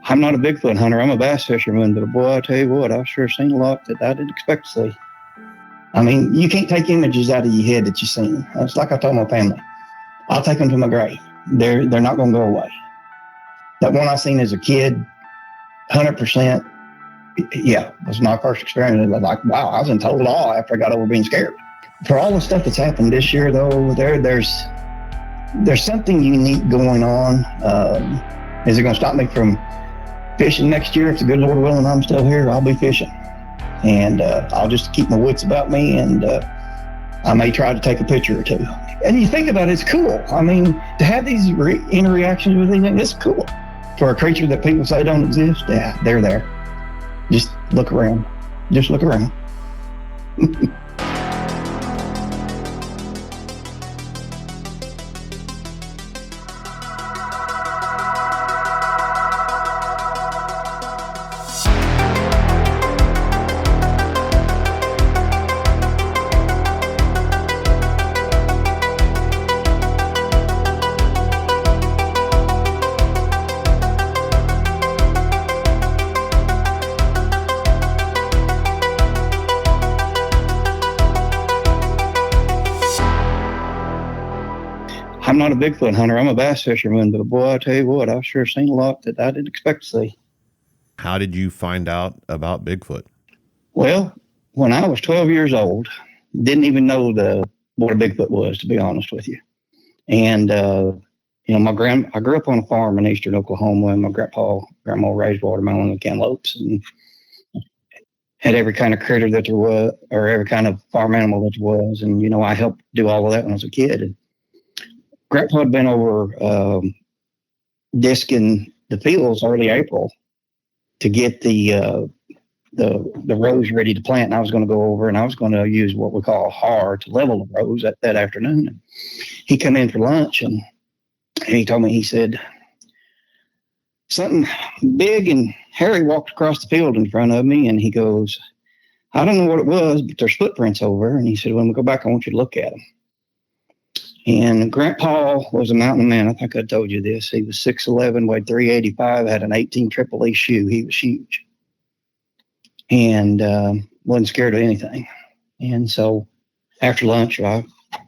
I'm not a Bigfoot hunter. I'm a bass fisherman, but boy, I tell you what, I've sure seen a lot that I didn't expect to see. I mean, you can't take images out of your head that you've seen. It's like I told my family. I'll take them to my grave. They're not going to go away. That one I seen as a kid, 100%, yeah, was my first experience. I was like, wow, I was in total awe after I got over being scared. For all the stuff that's happened this year, though, there's something unique going on. Is it going to stop me from fishing next year? If the good Lord willing, I'm still here, I'll be fishing. And I'll just keep my wits about me, and I may try to take a picture or two. And you think about it, it's cool. I mean, to have these interactions with anything, it's cool. For a creature that people say don't exist, yeah, they're there. Just look around. Just look around. I'm not a Bigfoot hunter. I'm a bass fisherman, but boy, I tell you what, I've sure seen a lot that I didn't expect to see. How did you find out about Bigfoot? Well, when I was 12 years old, didn't even know what a Bigfoot was, to be honest with you. And, I grew up on a farm in eastern Oklahoma, and my grandma raised watermelon and cantaloupes and had every kind of critter that there was, or every kind of farm animal that there was. And, I helped do all of that when I was a kid. And Grandpa had been over disking the fields early April to get the rows ready to plant. And I was going to go over and I was going to use what we call a har to level the rows that afternoon. And he come in for lunch and he told me, he said, something big and hairy walked across the field in front of me. And he goes, I don't know what it was, but there's footprints over. And he said, when we go back, I want you to look at them. And Grandpa was a mountain man. I think I told you this. He was 6'11", weighed 385, had an 18 Triple E shoe. He was huge. And wasn't scared of anything. And so after lunch,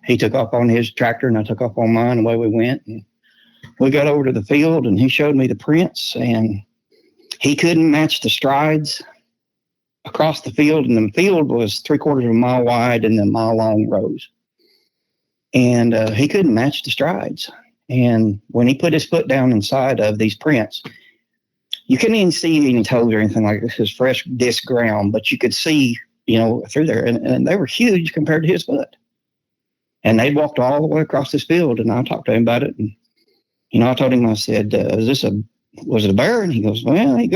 he took off on his tractor and I took off on mine. Away we went. And we got over to the field and he showed me the prints. And he couldn't match the strides across the field. And the field was 3/4 of a mile wide and then mile-long rows. And he couldn't match the strides. And when he put his foot down inside of these prints, you couldn't even see any toes or anything like this. It was fresh disc ground, but you could see, through there. And they were huge compared to his foot. And they walked all the way across this field. And I talked to him about it. And, I told him, I said, was it a bear? And he goes, well, it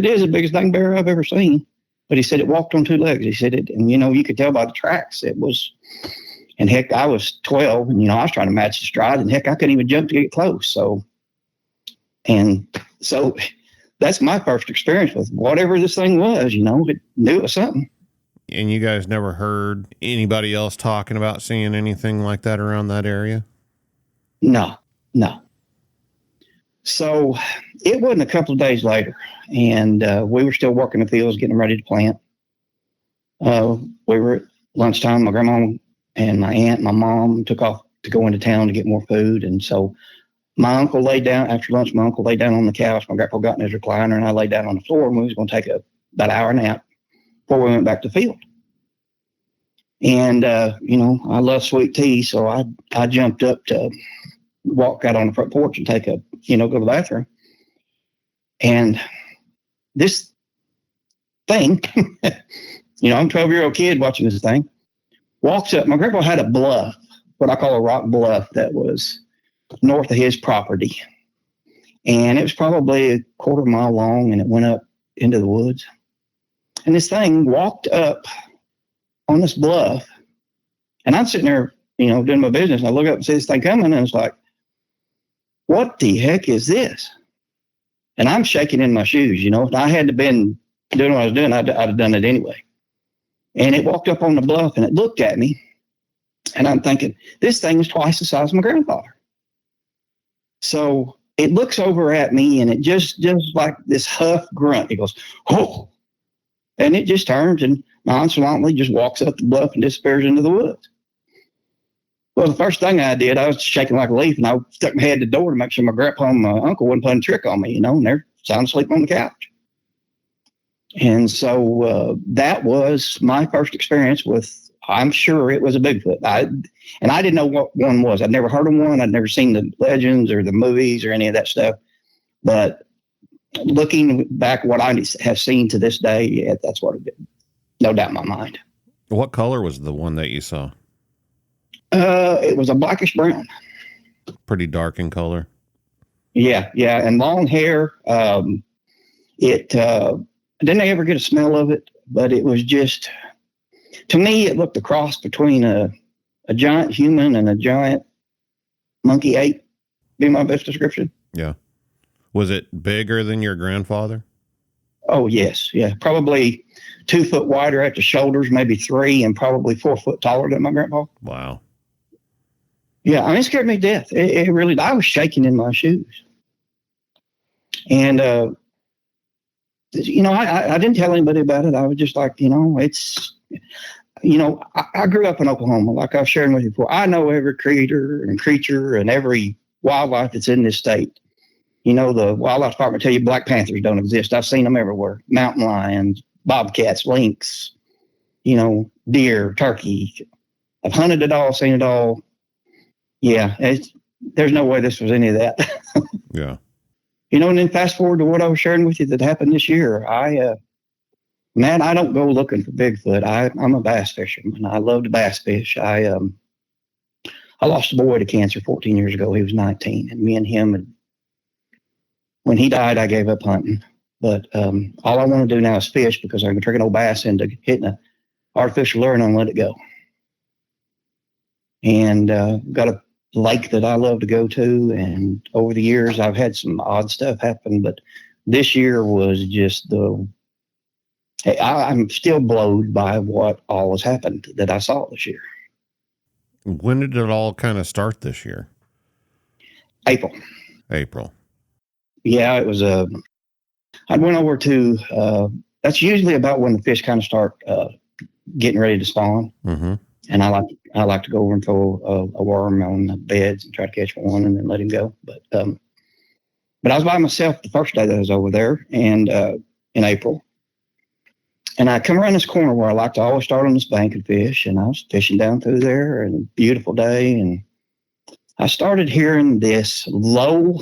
is the biggest dang bear I've ever seen. But he said it walked on two legs. He said it, and, you could tell by the tracks it was. And heck, I was 12 and, I was trying to match the stride and heck, I couldn't even jump to get close. So that's my first experience with whatever this thing was, it knew it was something. And you guys never heard anybody else talking about seeing anything like that around that area? No. So it wasn't a couple of days later and we were still working the fields, getting ready to plant. We were at lunchtime, my grandma and my aunt and my mom took off to go into town to get more food. And so my uncle laid down, after lunch, my uncle laid down on the couch. My grandpa got in his recliner and I laid down on the floor and we was going to take about an hour nap before we went back to the field. And, I love sweet tea. So I jumped up to walk out on the front porch and go to the bathroom. And this thing, I'm a 12-year-old kid watching this thing. Walks up. My grandpa had a bluff, what I call a rock bluff, that was north of his property. And it was probably a 1/4 mile long and it went up into the woods. And this thing walked up on this bluff. And I'm sitting there, doing my business. And I look up and see this thing coming and it's like, what the heck is this? And I'm shaking in my shoes. If I hadn't been doing what I was doing, I'd have done it anyway. And it walked up on the bluff and it looked at me. And I'm thinking, this thing is twice the size of my grandfather. So it looks over at me, and it just like this huff grunt. It goes, oh, and it just turns and nonchalantly just walks up the bluff and disappears into the woods. Well, the first thing I did, I was shaking like a leaf, and I stuck my head at the door to make sure my grandpa and my uncle wasn't playing a trick on me, and they're sound asleep on the couch. And so that was my first experience with, I'm sure it was a Bigfoot. I didn't know what one was. I'd never heard of one. I'd never seen the legends or the movies or any of that stuff. But looking back, what I have seen to this day, yeah, that's what it did. No doubt in my mind. What color was the one that you saw? It was a blackish brown. Pretty dark in color. Yeah, and long hair. I didn't ever get a smell of it, but it was just, to me, it looked a cross between a giant human and a giant monkey ape. Be my best description. Yeah. Was it bigger than your grandfather? Oh, yes. Yeah. Probably 2 foot wider at the shoulders, maybe 3, and probably 4 foot taller than my grandpa. Wow. Yeah. I mean, it scared me to death. It really, I was shaking in my shoes. And, I didn't tell anybody about it. I was just like, it's, I grew up in Oklahoma, like I was sharing with you before. I know every creature and every wildlife that's in this state. The wildlife department tell you black panthers don't exist. I've seen them everywhere. Mountain lions, bobcats, lynx, deer, turkey. I've hunted it all, seen it all. Yeah, there's no way this was any of that. Yeah. And then fast forward to what I was sharing with you that happened this year. I don't go looking for Bigfoot. I'm a bass fisherman. I love to bass fish. I lost a boy to cancer 14 years ago. He was 19, and me and him, when he died, I gave up hunting. But all I want to do now is fish, because I can trick an old bass into hitting an artificial lure and let it go. And got a lake that I love to go to, and over the years I've had some odd stuff happen, but this year was just I'm still blowed by what all has happened that I saw this year. When did it all kind of start this year? April. Yeah, it was I went over to that's usually about when the fish kind of start getting ready to spawn. Mm-hmm. And I like to go over and throw a worm on the beds and try to catch one and then let him go. But I was by myself the first day that I was over there, and in April. And I come around this corner where I like to always start on this bank and fish, and I was fishing down through there, and beautiful day, and I started hearing this low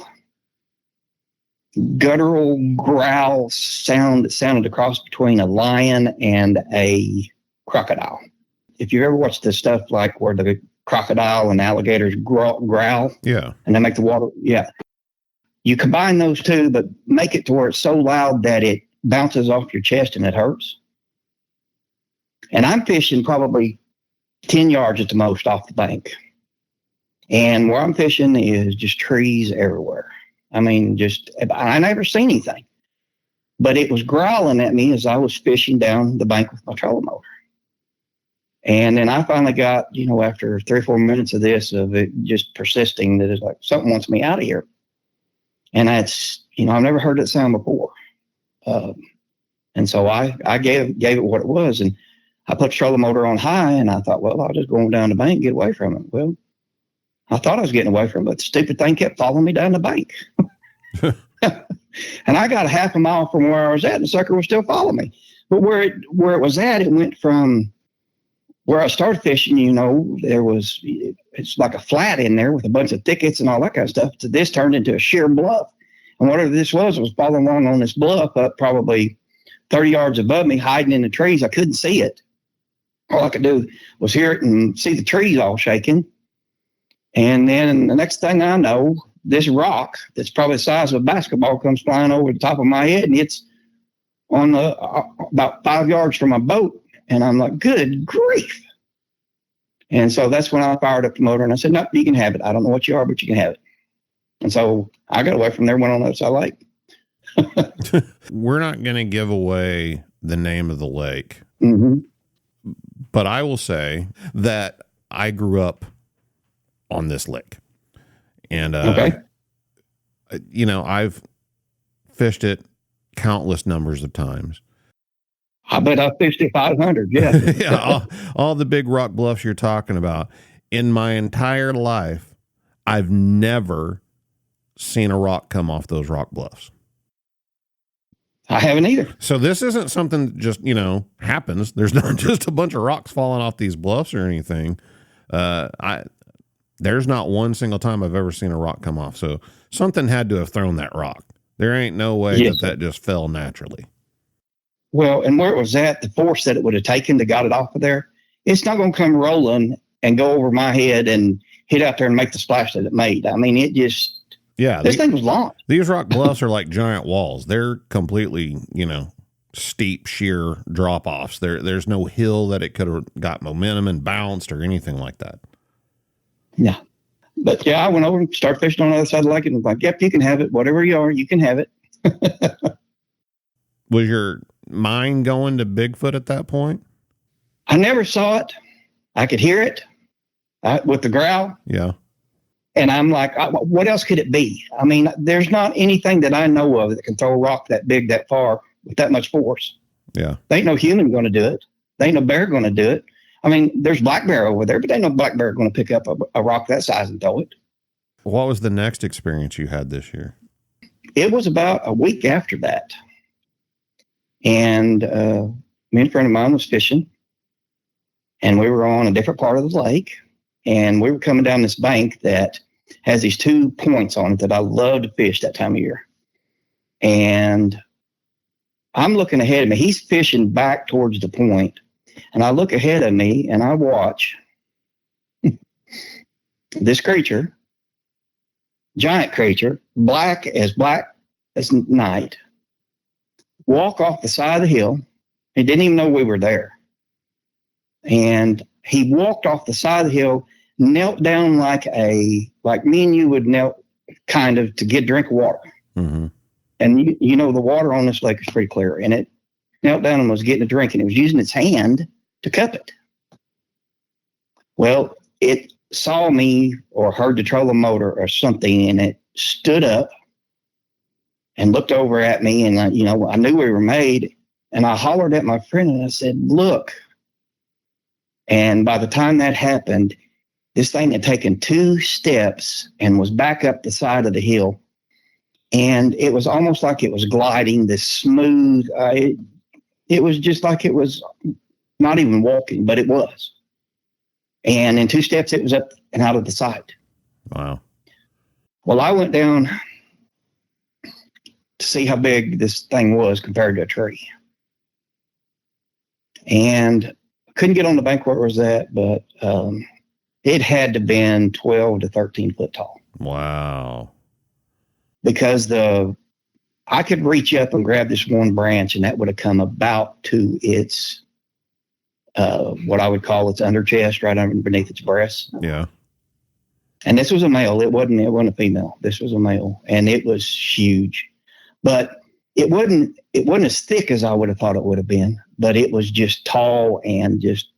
guttural growl sound that sounded a cross between a lion and a crocodile. If you ever watched the stuff like where the crocodile and alligators growl, yeah, and they make the water, yeah, you combine those two, but make it to where it's so loud that it bounces off your chest and it hurts. And I'm fishing probably 10 yards at the most off the bank, and where I'm fishing is just trees everywhere. I mean, I never seen anything, but it was growling at me as I was fishing down the bank with my trolling motor. And then I finally got, after 3 or 4 minutes of this, of it just persisting, that it's like, something wants me out of here. And that's, I've never heard that sound before. And so I gave it what it was. And I put the trolling motor on high, and I thought, well, I'll just go on down the bank and get away from it. Well, I thought I was getting away from it, but the stupid thing kept following me down the bank. And I got a half a mile from where I was at, and the sucker was still following me. But where it was at, it went from where I started fishing, it's like a flat in there with a bunch of thickets and all that kind of stuff. So this turned into a sheer bluff. And whatever this was following along on this bluff up probably 30 yards above me, hiding in the trees. I couldn't see it. All I could do was hear it and see the trees all shaking. And then the next thing I know, this rock that's probably the size of a basketball comes flying over the top of my head, and it's on about 5 yards from my boat. And I'm like, good grief. And so that's when I fired up the motor, and I said, no, you can have it. I don't know what you are, but you can have it. And so I got away from there, went on the other side of the lake. We're not going to give away the name of the lake. Mm-hmm. But I will say that I grew up on this lake. And okay. I've fished it countless numbers of times. I bet I fished it 500. Yeah. Yeah. All the big rock bluffs you're talking about. In my entire life, I've never seen a rock come off those rock bluffs. I haven't either. So this isn't something that just, happens. There's not just a bunch of rocks falling off these bluffs or anything. There's not one single time I've ever seen a rock come off. So something had to have thrown that rock. There ain't no way that just fell naturally. Well, and where it was at, the force that it would have taken to got it off of there, it's not going to come rolling and go over my head and hit out there and make the splash that it made. I mean, it just, this thing was launched. These rock bluffs are like giant walls. They're completely, steep, sheer drop-offs. There's no hill that it could have got momentum and bounced or anything like that. Yeah. But yeah, I went over and started fishing on the other side of the lake and was like, yep, you can have it. Whatever you are, you can have it. Was your mind going to Bigfoot at that point? I never saw it. I could hear it with the growl. Yeah. And I'm like, what else could it be? I mean, there's not anything that I know of that can throw a rock that big, that far, with that much force. Yeah. There ain't no human going to do it. There ain't no bear going to do it. I mean, there's black bear over there, but there ain't no black bear going to pick up a rock that size and throw it. What was the next experience you had this year? It was about a week after that. And me and a friend of mine was fishing. And we were on a different part of the lake. And we were coming down this bank that has these 2 points on it that I love to fish that time of year. And I'm looking ahead of me. He's fishing back towards the point. And I look ahead of me and I watch this creature, giant creature, black as night, walk off the side of the hill. He didn't even know we were there. And he walked off the side of the hill, knelt down like me and you would knelt kind of to get a drink of water. Mm-hmm. And the water on this lake is pretty clear. And it knelt down and was getting a drink, and it was using its hand to cup it. Well, it saw me or heard the trolling motor or something, and it stood up and looked over at me. And, I knew we were made. And I hollered at my friend and I said, look. And by the time that happened, this thing had taken 2 steps and was back up the side of the hill. And it was almost like it was gliding this smooth. It was just like it was not even walking, but it was. And in 2 steps, it was up and out of the sight. Wow. Well, I went down to see how big this thing was compared to a tree. And couldn't get on the bank where it was at, but it had to been 12 to 13 foot tall. Wow. Because I could reach up and grab this one branch, and that would have come about to its, what I would call its under chest, right underneath its breast. Yeah. And this was a male. It wasn't a female. This was a male, and it was huge. But it wasn't as thick as I would have thought it would have been, but it was just tall, and just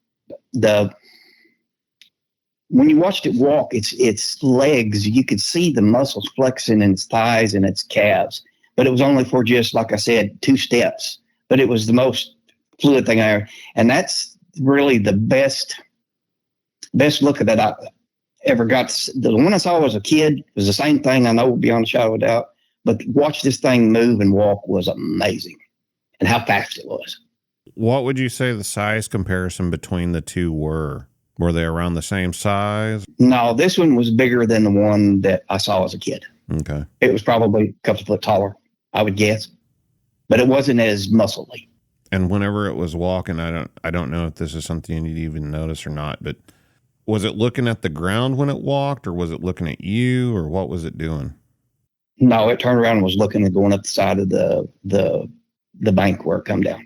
when you watched it walk, its legs, you could see the muscles flexing in its thighs and its calves, but it was only for just, like I said, 2 steps, but it was the most fluid thing I ever, and that's really the best look at that I ever got. The one I saw as a kid was the same thing, I know, beyond a shadow of a doubt, but watch this thing move and walk was amazing, and how fast it was. What would you say the size comparison between the two were? Were they around the same size? No, this one was bigger than the one that I saw as a kid. Okay. It was probably a couple of foot taller, I would guess, but it wasn't as muscly. And whenever it was walking, I don't know if this is something you'd even notice or not, but was it looking at the ground when it walked, or was it looking at you, or what was it doing? No, it turned around and was looking and going up the side of the bank where it come down.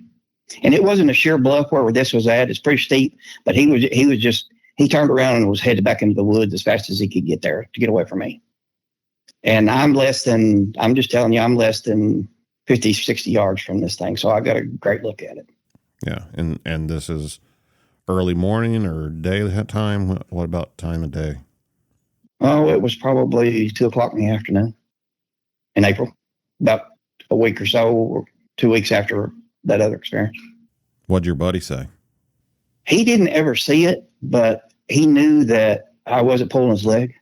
And it wasn't a sheer bluff where this was at. It's pretty steep, but he turned around and was headed back into the woods as fast as he could get there to get away from me. And I'm less than 50, 60 yards from this thing. So I got a great look at it. Yeah. And this is early morning or daytime? What about time of day? Oh, it was probably 2:00 in the afternoon. in April, about a week or so, or 2 weeks after that other experience. What'd your buddy say? He didn't ever see it, but he knew that I wasn't pulling his leg.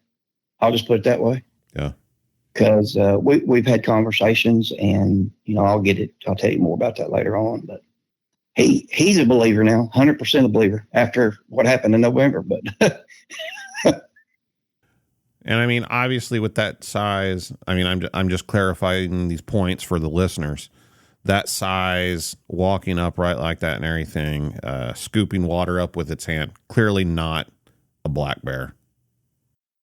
I'll just put it that way. Yeah. Because we've had conversations, and I'll tell you more about that later on. But he's a believer now, 100% a believer after what happened in November. But and I mean, obviously, with that size, I mean, I'm just clarifying these points for the listeners. That size, walking upright like that, and everything, scooping water up with its hand, clearly not a black bear.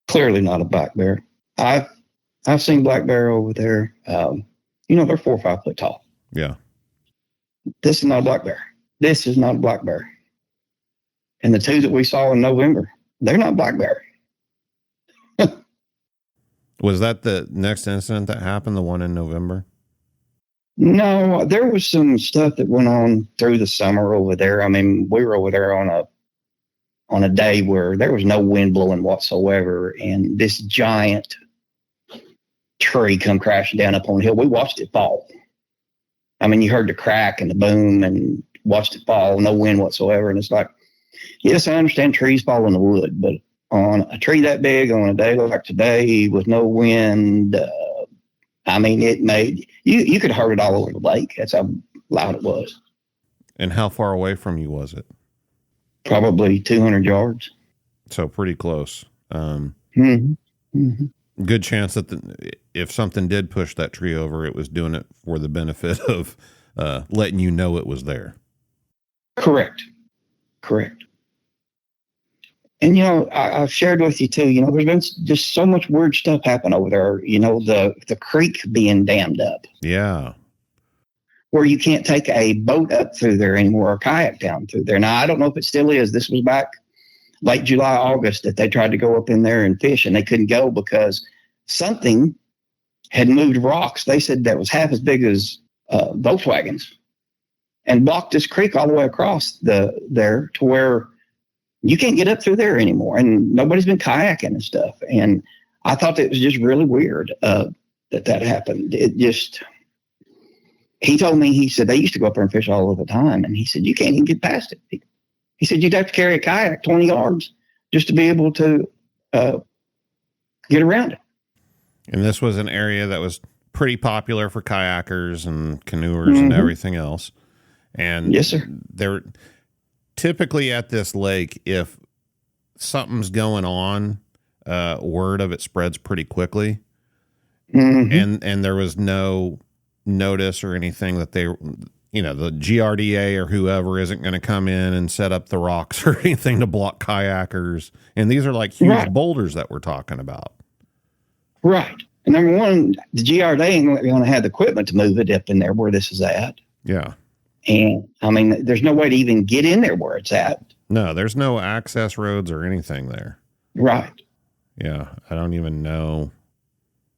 Clearly not a black bear. I've seen black bear over there. They're 4 or 5 foot tall. Yeah. This is not a black bear. This is not a black bear. And the 2 that we saw in November, they're not black bear. Was that the next incident that happened, the one in November? No, there was some stuff that went on through the summer over there. I mean, we were over there on a day where there was no wind blowing whatsoever, and this giant tree come crashing down up on the hill. We watched it fall. I mean, you heard the crack and the boom and watched it fall, no wind whatsoever. And it's like, yes, I understand trees fall in the wood, but on a tree that big on a day like today with no wind, I mean, it made you could heard it all over the lake. That's how loud it was. And how far away from you was it? Probably 200 yards. So pretty close. Mm-hmm. Mm-hmm. Good chance that if something did push that tree over, it was doing it for the benefit of letting you know it was there. Correct. And, I've shared with you too, there's been just so much weird stuff happen over there. The creek being dammed up. Yeah. Where you can't take a boat up through there anymore or a kayak down through there. Now, I don't know if it still is. This was back late July, August that they tried to go up in there and fish, and they couldn't go because something had moved rocks. They said that was half as big as Volkswagens and blocked this creek all the way across there to where you can't get up through there anymore. And nobody's been kayaking and stuff. And I thought it was just really weird that happened. He told me, he said they used to go up there and fish all of the time. And he said, you can't even get past it. He said, you'd have to carry a kayak 20 yards just to be able to get around it. And this was an area that was pretty popular for kayakers and canoers and everything else. And yes, sir. They're typically at this lake, if something's going on, word of it spreads pretty quickly. Mm-hmm. And there was no notice or anything that the GRDA or whoever isn't going to come in and set up the rocks or anything to block kayakers. And these are like huge boulders that we're talking about. Right. And number one, the GRDA ain't going to have the equipment to move it up in there where this is at. Yeah. And I mean, there's no way to even get in there where it's at. No, there's no access roads or anything there. Right. Yeah. I don't even know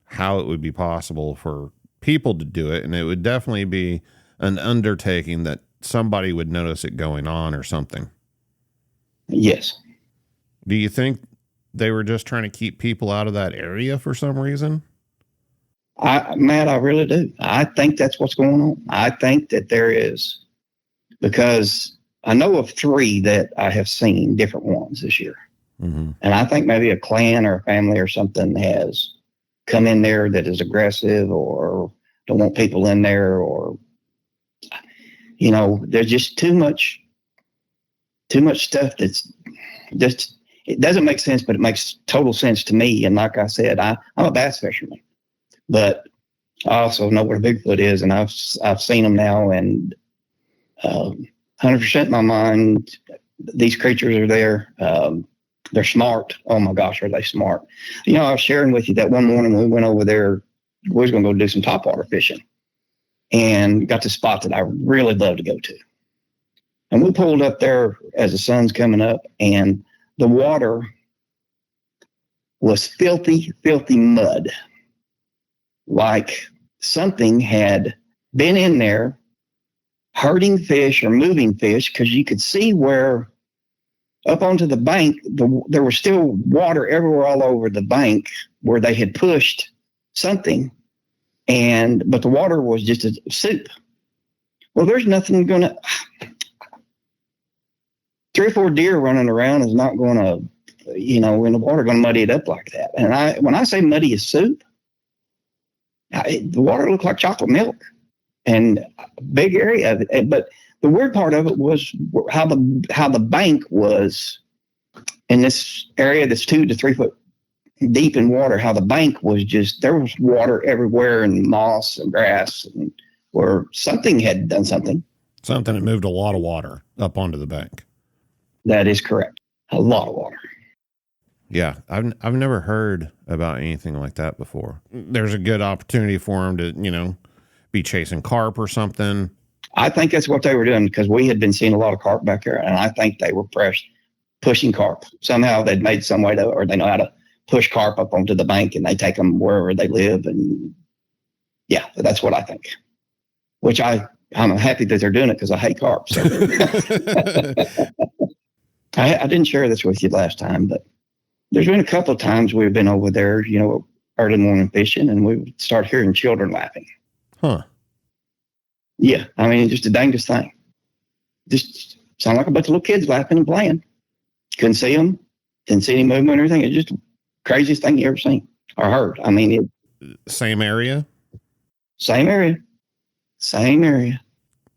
how it would be possible for people to do it. And it would definitely be an undertaking that somebody would notice it going on or something. Yes. Do you think they were just trying to keep people out of that area for some reason? Matt, I really do. I think that's what's going on. I think that there is, because I know of 3 that I have seen, different ones this year. Mm-hmm. And I think maybe a clan or a family or something has come in there that is aggressive or don't want people in there, or, there's just too much stuff that's just, it doesn't make sense, but it makes total sense to me. And like I said, I'm a bass fisherman. But I also know where Bigfoot is, and I've seen them now, and 100% in my mind, these creatures are there. They're smart. Oh my gosh, are they smart? I was sharing with you that one morning when we went over there, we was going to go do some topwater fishing, and got the spot that I really love to go to. And we pulled up there as the sun's coming up, and the water was filthy, filthy mud. Like something had been in there hurting fish or moving fish, because you could see where up onto the bank, there was still water everywhere all over the bank where they had pushed something. but the water was just a soup. Well, there's nothing going to, 3 or 4 deer running around is not going to, in the water, going to muddy it up like that. And when I say muddy as soup, the water looked like chocolate milk, and a big area of it. But the weird part of it was how the bank was in this area that's 2 to 3 foot deep in water. How the bank was there was water everywhere and moss and grass, and where something had done something. Something that moved a lot of water up onto the bank. That is correct. A lot of water. Yeah, I've never heard about anything like that before. There's a good opportunity for them to, be chasing carp or something. I think that's what they were doing, because we had been seeing a lot of carp back there, and I think they were pushing carp. Somehow they'd made some way or they know how to push carp up onto the bank, and they take them wherever they live. And yeah, that's what I think. Which I'm happy that they're doing it, because I hate carp. So. I didn't share this with you last time, but there's been a couple of times we've been over there, early morning fishing, and we would start hearing children laughing. Huh. Yeah. I mean, just the dangest thing. Just sound like a bunch of little kids laughing and playing. Couldn't see them. Didn't see any movement or anything. It's just the craziest thing you ever seen or heard. I mean, same area? Same area.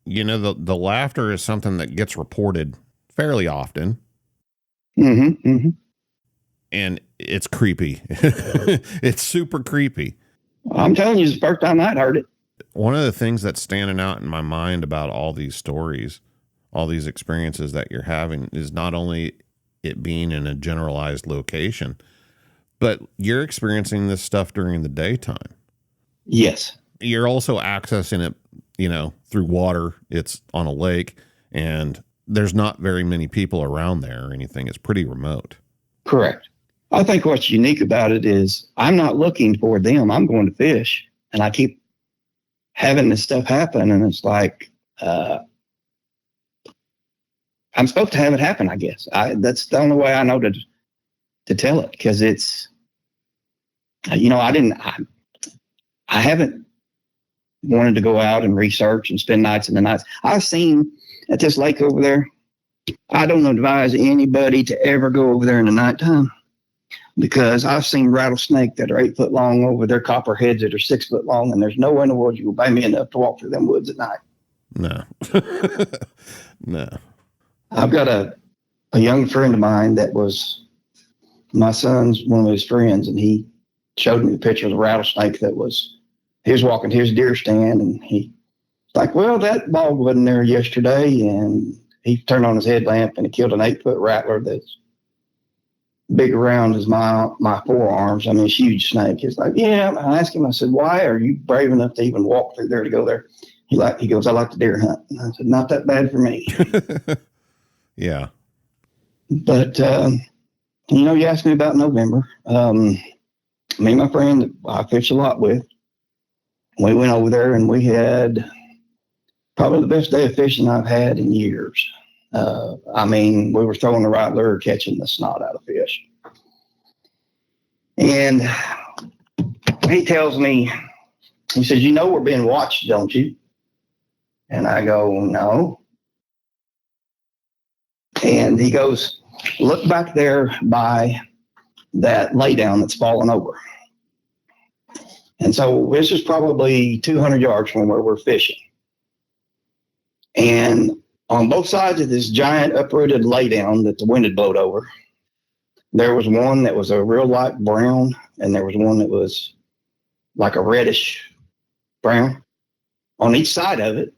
The laughter is something that gets reported fairly often. Mm-hmm. Mm-hmm. And it's creepy. It's super creepy. I'm telling you, it's the first time I'd heard it. One of the things that's standing out in my mind about all these stories, all these experiences that you're having, is not only it being in a generalized location, but you're experiencing this stuff during the daytime. Yes. You're also accessing it, through water. It's on a lake, and there's not very many people around there or anything. It's pretty remote. Correct. I think what's unique about it is I'm not looking for them. I'm going to fish, and I keep having this stuff happen. And it's like, I'm supposed to have it happen, I guess. That's the only way I know to tell it, because it's, I haven't wanted to go out and research and spend nights in the nights. I've seen at this lake over there, I don't advise anybody to ever go over there in the nighttime, because I've seen rattlesnake that are 8 foot long over there, copperheads that are 6 foot long, and there's no way in the world you will pay me enough to walk through them woods at night. No. No. I've got a young friend of mine that was my son's one of his friends, and he showed me the picture of the rattlesnake he was walking his deer stand, and he's like, well, that bog wasn't there yesterday, and he turned on his headlamp and it killed an 8 foot rattler that's big around as my forearms. I mean, it's a huge snake. He's like, yeah. I asked him, I said, why are you brave enough to even walk through there to go there? He goes, I like to deer hunt. And I said, not that bad for me. Yeah. But, you asked me about November. Me and my friend that I fish a lot with, we went over there and we had probably the best day of fishing I've had in years. We were throwing the right lure, catching the snot out of fish. And he tells me, he says, we're being watched, don't you? And I go, no. And he goes, look back there by that laydown that's fallen over. And so this is probably 200 yards from where we're fishing. And on both sides of this giant uprooted laydown that the wind had blown over, there was one that was a real light brown, and there was one that was like a reddish brown on each side of it.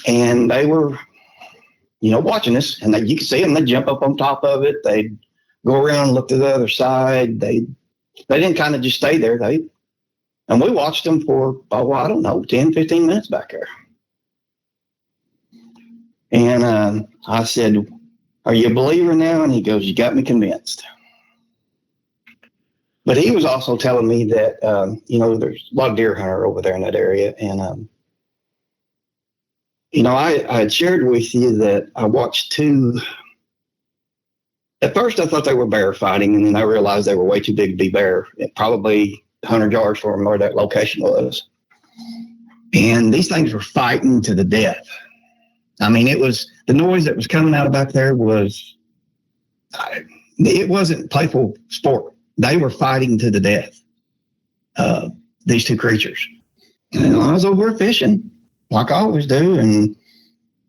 And they were, watching us, and you could see them. They'd jump up on top of it. They'd go around and look to the other side. They didn't kind of just stay there. And we watched them for, 10, 15 minutes back there. And I said, are you a believer now? And he goes, you got me convinced. But he was also telling me that, there's a lot of deer hunter over there in that area. And, I had shared with you that I watched two. At first, I thought they were bear fighting, and then I realized they were way too big to be bear. Probably 100 yards from where that location was. And these things were fighting to the death. I mean, it was the noise that was coming out of back there was, it wasn't playful sport. They were fighting to the death. These two creatures. And I was over fishing like I always do. And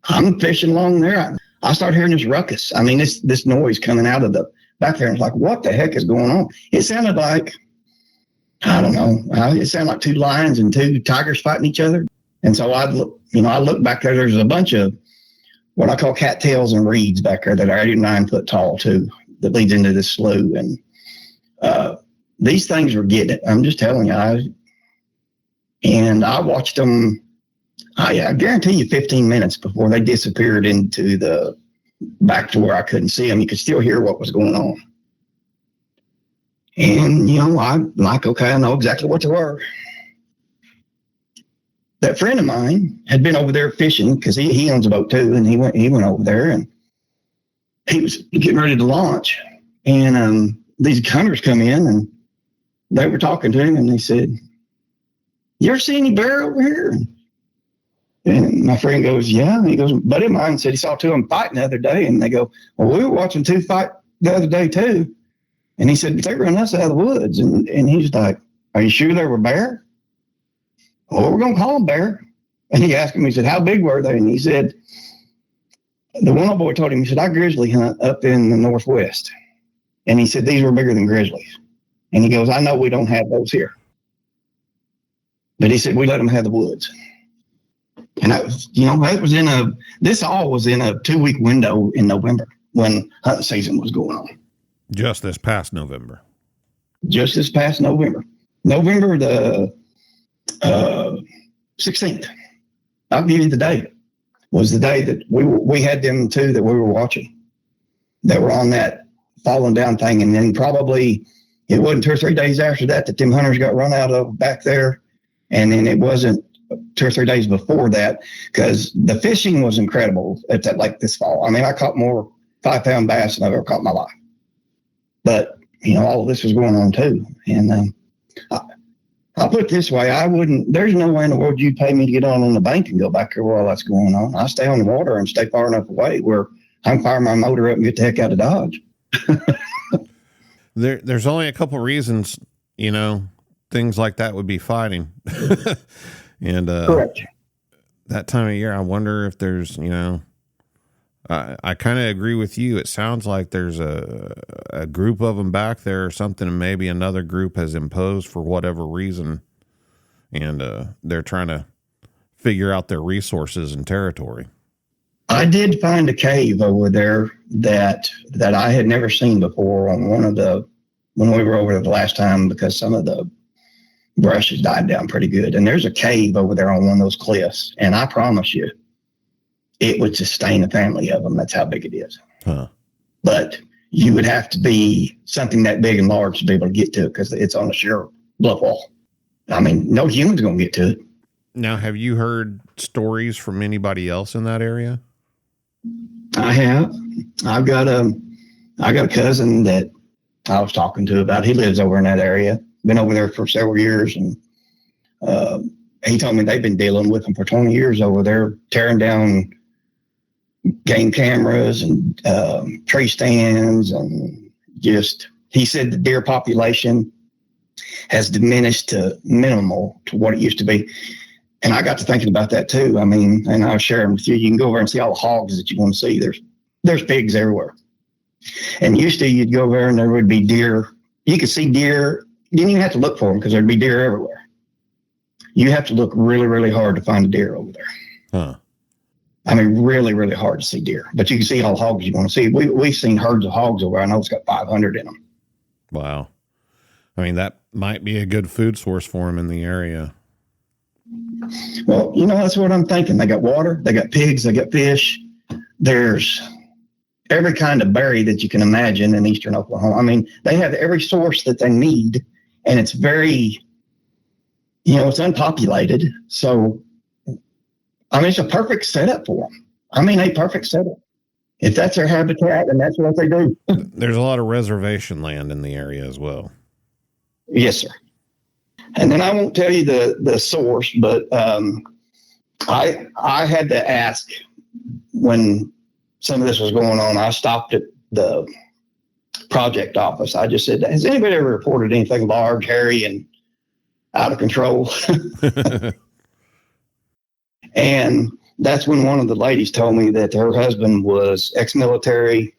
I'm fishing along there. I start hearing this ruckus. I mean, this noise coming out of the back there. And it's like, what the heck is going on? It sounded like, I don't know. It sounded like two lions and two tigers fighting each other. And so I look back there. There's a bunch of what I call cattails and reeds back there that are 8 or 9 foot tall too, that leads into this slough. And these things were getting it. I'm just telling you. And I watched them. I guarantee you 15 minutes before they disappeared into the back to where I couldn't see them. You could still hear what was going on. And, I'm like, okay, I know exactly what they were. That friend of mine had been over there fishing because he owns a boat too. And he went over there and he was getting ready to launch. And these hunters come in and they were talking to him and they said, "You ever see any bear over here?" And my friend goes, "Yeah." And he goes, "Buddy of mine said he saw 2 of them fighting the other day." And they go, "Well, we were watching 2 fight the other day too." And he said, "But they run us out of the woods." And he's like, "Are you sure they were bear?" "Well, we're going to call them bear." And he asked him, he said, "How big were they?" And he said, the one old boy told him, he said, "I grizzly hunt up in the Northwest." And he said, "These were bigger than grizzlies." And he goes, "I know we don't have those here." But he said, "We let them have the woods." And that was, this all was in a 2-week window in November when hunting season was going on. Just this past November. November the 16th. I'll give you the date. Was the day that we had them 2 that we were watching that were on that falling down thing. And then probably it wasn't 2 or 3 days after that them hunters got run out of back there. And then it wasn't 2 or 3 days before that, because the fishing was incredible at that lake this fall. I mean, I caught more 5-pound bass than I've ever caught in my life. But, all of this was going on too. And I'll put it this way. There's no way in the world you'd pay me to get on the bank and go back there where all that's going on. I stay on the water and stay far enough away where I can fire my motor up and get the heck out of Dodge. There's only a couple reasons, things like that would be fighting. And correct. That time of year, I wonder if there's, I kind of agree with you. It sounds like there's a group of them back there or something, and maybe another group has imposed for whatever reason, and they're trying to figure out their resources and territory. I did find a cave over there that I had never seen before on when we were over there the last time, because some of the brush has died down pretty good. And there's a cave over there on one of those cliffs. And I promise you, it would sustain a family of them. That's how big it is. Huh. But you would have to be something that big and large to be able to get to it, because it's on a sheer bluff wall. I mean, no human's going to get to it. Now, have you heard stories from anybody else in that area? I have. I got a cousin that I was talking to about. He lives over in that area. Been over there for several years, and he told me they've been dealing with them for 20 years over there, tearing down game cameras and tree stands, and just, he said the deer population has diminished to minimal to what it used to be. And I got to thinking about that too. I mean, and I was sharing with you, you can go over and see all the hogs that you want to see. There's pigs everywhere. And used to, you'd go over and there would be deer. You could see deer. You didn't even have to look for them because there'd be deer everywhere. You have to look really, really hard to find a deer over there. Huh. I mean, really, really hard to see deer. But you can see all the hogs you want to see. We've seen herds of hogs over there. I know it's got 500 in them. Wow. I mean, that might be a good food source for them in the area. Well, that's what I'm thinking. They got water, they got pigs, they got fish. There's every kind of berry that you can imagine in eastern Oklahoma. I mean, they have every source that they need, and it's very, it's unpopulated. So, I mean, it's a perfect setup for them. I mean, a perfect setup. If that's their habitat, and that's what they do. There's a lot of reservation land in the area as well. Yes, sir. And then I won't tell you the source, but I had to ask when some of this was going on. I stopped at the project office. I just said, has anybody ever reported anything large, hairy, and out of control? And that's when one of the ladies told me that her husband was ex-military.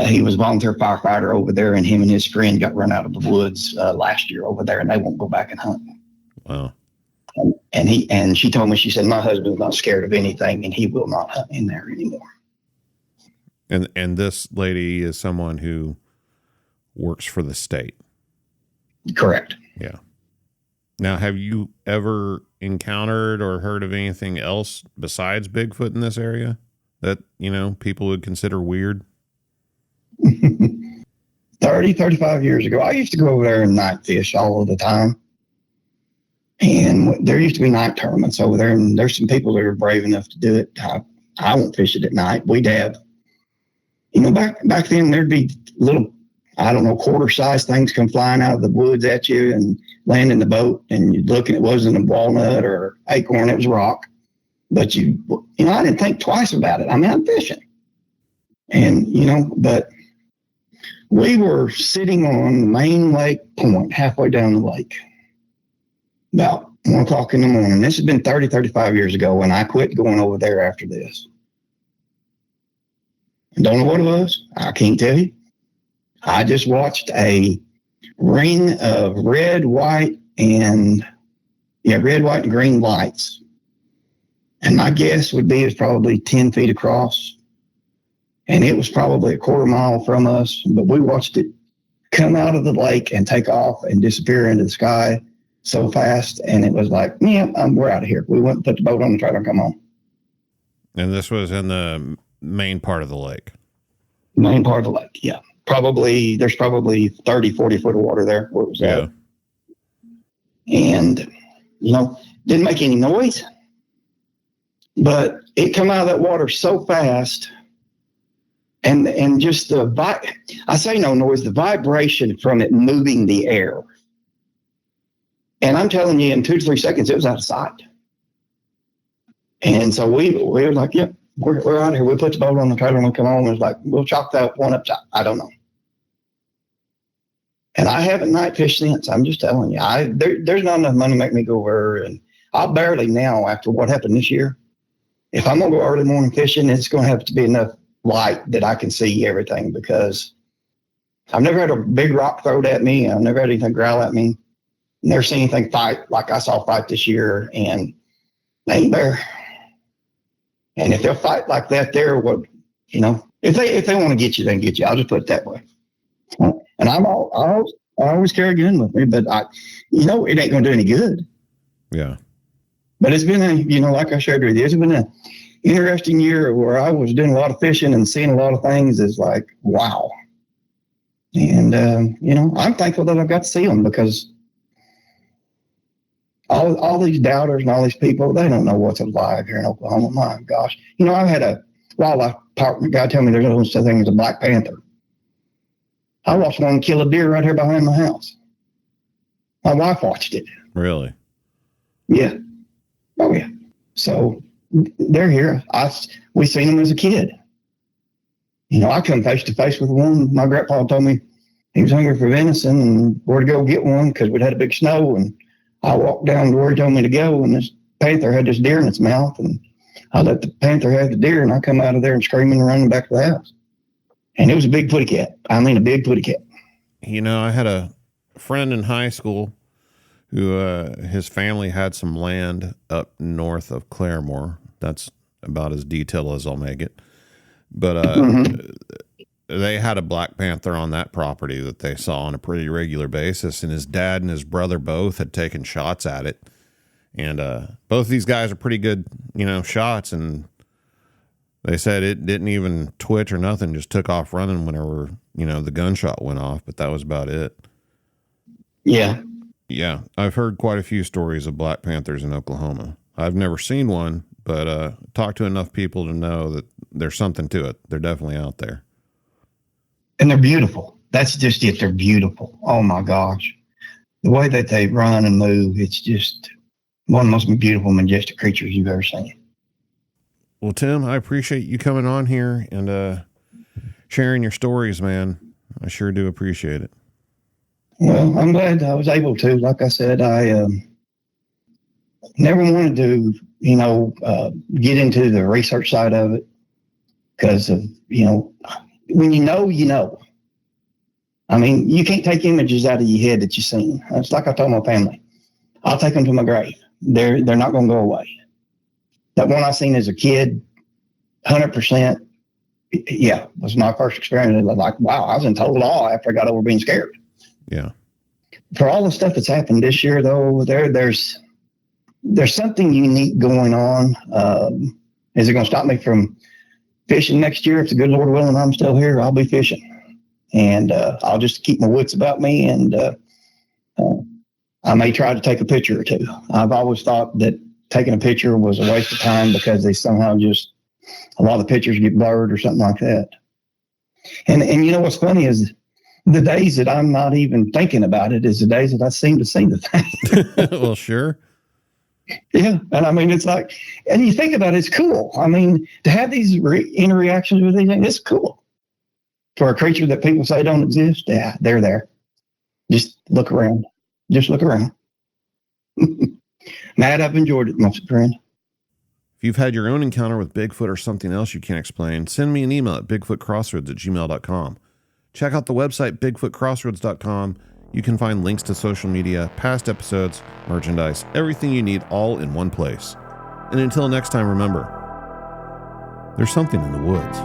He was a volunteer firefighter over there, and him and his friend got run out of the woods last year over there, and they won't go back and hunt. Wow. And she told me, she said, my husband's not scared of anything, and he will not hunt in there anymore. And this lady is someone who works for the state. Correct. Yeah. Now, have you ever encountered or heard of anything else besides Bigfoot in this area that, people would consider weird? 35 years ago, I used to go over there and night fish all of the time. And there used to be night tournaments over there, and there's some people that are brave enough to do it. I won't fish it at night. We'd have, back then there'd be little, quarter-sized things come flying out of the woods at you and land in the boat, and you'd look and it wasn't a walnut or acorn, it was rock. But I didn't think twice about it. I mean, I'm fishing. And, but we were sitting on the main lake point, halfway down the lake, about 1 o'clock in the morning. This has been 35 years ago, and I quit going over there after this. I don't know what it was. I can't tell you. I just watched a ring of red, white, and green lights. And my guess would be it's probably 10 feet across. And it was probably a quarter mile from us, but we watched it come out of the lake and take off and disappear into the sky so fast. And it was like, we're out of here. We went and put the boat on the trailer and come home. And this was in the main part of the lake. Main part of the lake, yeah. There's probably 30, 40 foot of water there where it was at. And, didn't make any noise. But it come out of that water so fast. And just I say no noise, the vibration from it moving the air. And I'm telling you, in 2 to 3 seconds, it was out of sight. And so we were like, yep, we're out of here. We put the boat on the trailer and we come home. And it was like, we'll chalk that one up. I don't know. And I haven't night fished since. I'm just telling you, there's not enough money to make me go over. And I'll barely now, after what happened this year, if I'm going to go early morning fishing, it's going to have to be enough light that I can see everything, because I've never had a big rock thrown at me. I've never had anything growl at me. Never seen anything fight like I saw fight this year, and they ain't there. And if they'll fight like that, if they want to get you, they can get you. I'll just put it that way. And I always carry a gun with me, but it ain't going to do any good. Yeah. But it's been like I shared with you, it's been an interesting year where I was doing a lot of fishing and seeing a lot of things. Is like, wow. And, I'm thankful that I've got to see them, because all these doubters and all these people, they don't know what's alive here in Oklahoma. My gosh. I've had a wildlife department guy tell me there's no such thing as a black panther. I watched one kill a deer right here behind my house. My wife watched it. Really? Yeah. Oh, yeah. So they're here. We seen them as a kid. I come face to face with one. My grandpa told me he was hungry for venison and where to go get one, because we'd had a big snow. And I walked down to where he told me to go, and this panther had this deer in its mouth, and I let the panther have the deer, and I come out of there and screaming and running back to the house. And it was a big putty cat. I mean, a big putty cat. I had a friend in high school who his family had some land up north of Claremore. That's about as detailed as I'll make it. But they had a black panther on that property that they saw on a pretty regular basis, and his dad and his brother both had taken shots at it. And both of these guys are pretty good, shots, and they said it didn't even twitch or nothing, just took off running whenever, the gunshot went off, but that was about it. Yeah. Yeah. I've heard quite a few stories of black panthers in Oklahoma. I've never seen one, but talked to enough people to know that there's something to it. They're definitely out there. And they're beautiful. That's just it. They're beautiful. Oh my gosh. the way that they run and move, it's just one of the most beautiful, majestic creatures you've ever seen. Well, Tim, I appreciate you coming on here and sharing your stories, man. I sure do appreciate it. Well, I'm glad I was able to. Like I said, I never wanted to, get into the research side of it because of, when you know. I mean, you can't take images out of your head that you've seen. It's like I told my family. I'll take them to my grave. They're not going to go away. That one I seen as a kid, 100%, yeah, was my first experience. It was like, wow, I was in total awe after I got over being scared. Yeah. For all the stuff that's happened this year, though, there's something unique going on. Is it going to stop me from fishing next year? If the good Lord willing, I'm still here, I'll be fishing. And I'll just keep my wits about me, and I may try to take a picture or two. I've always thought that taking a picture was a waste of time because they somehow just, a lot of the pictures get blurred or something like that. And what's funny is the days that I'm not even thinking about it is the days that I seem to see the thing. Well, sure. Yeah. And I mean, it's like, and you think about it, it's cool. I mean, to have these interactions with these things, it's cool. For a creature that people say don't exist, yeah, they're there. Just look around. Just look around. Matt, I've enjoyed it, my friend. If you've had your own encounter with Bigfoot or something else you can't explain, send me an email at bigfootcrossroads@gmail.com. Check out the website, bigfootcrossroads.com. You can find links to social media, past episodes, merchandise, everything you need all in one place. And until next time, remember, there's something in the woods.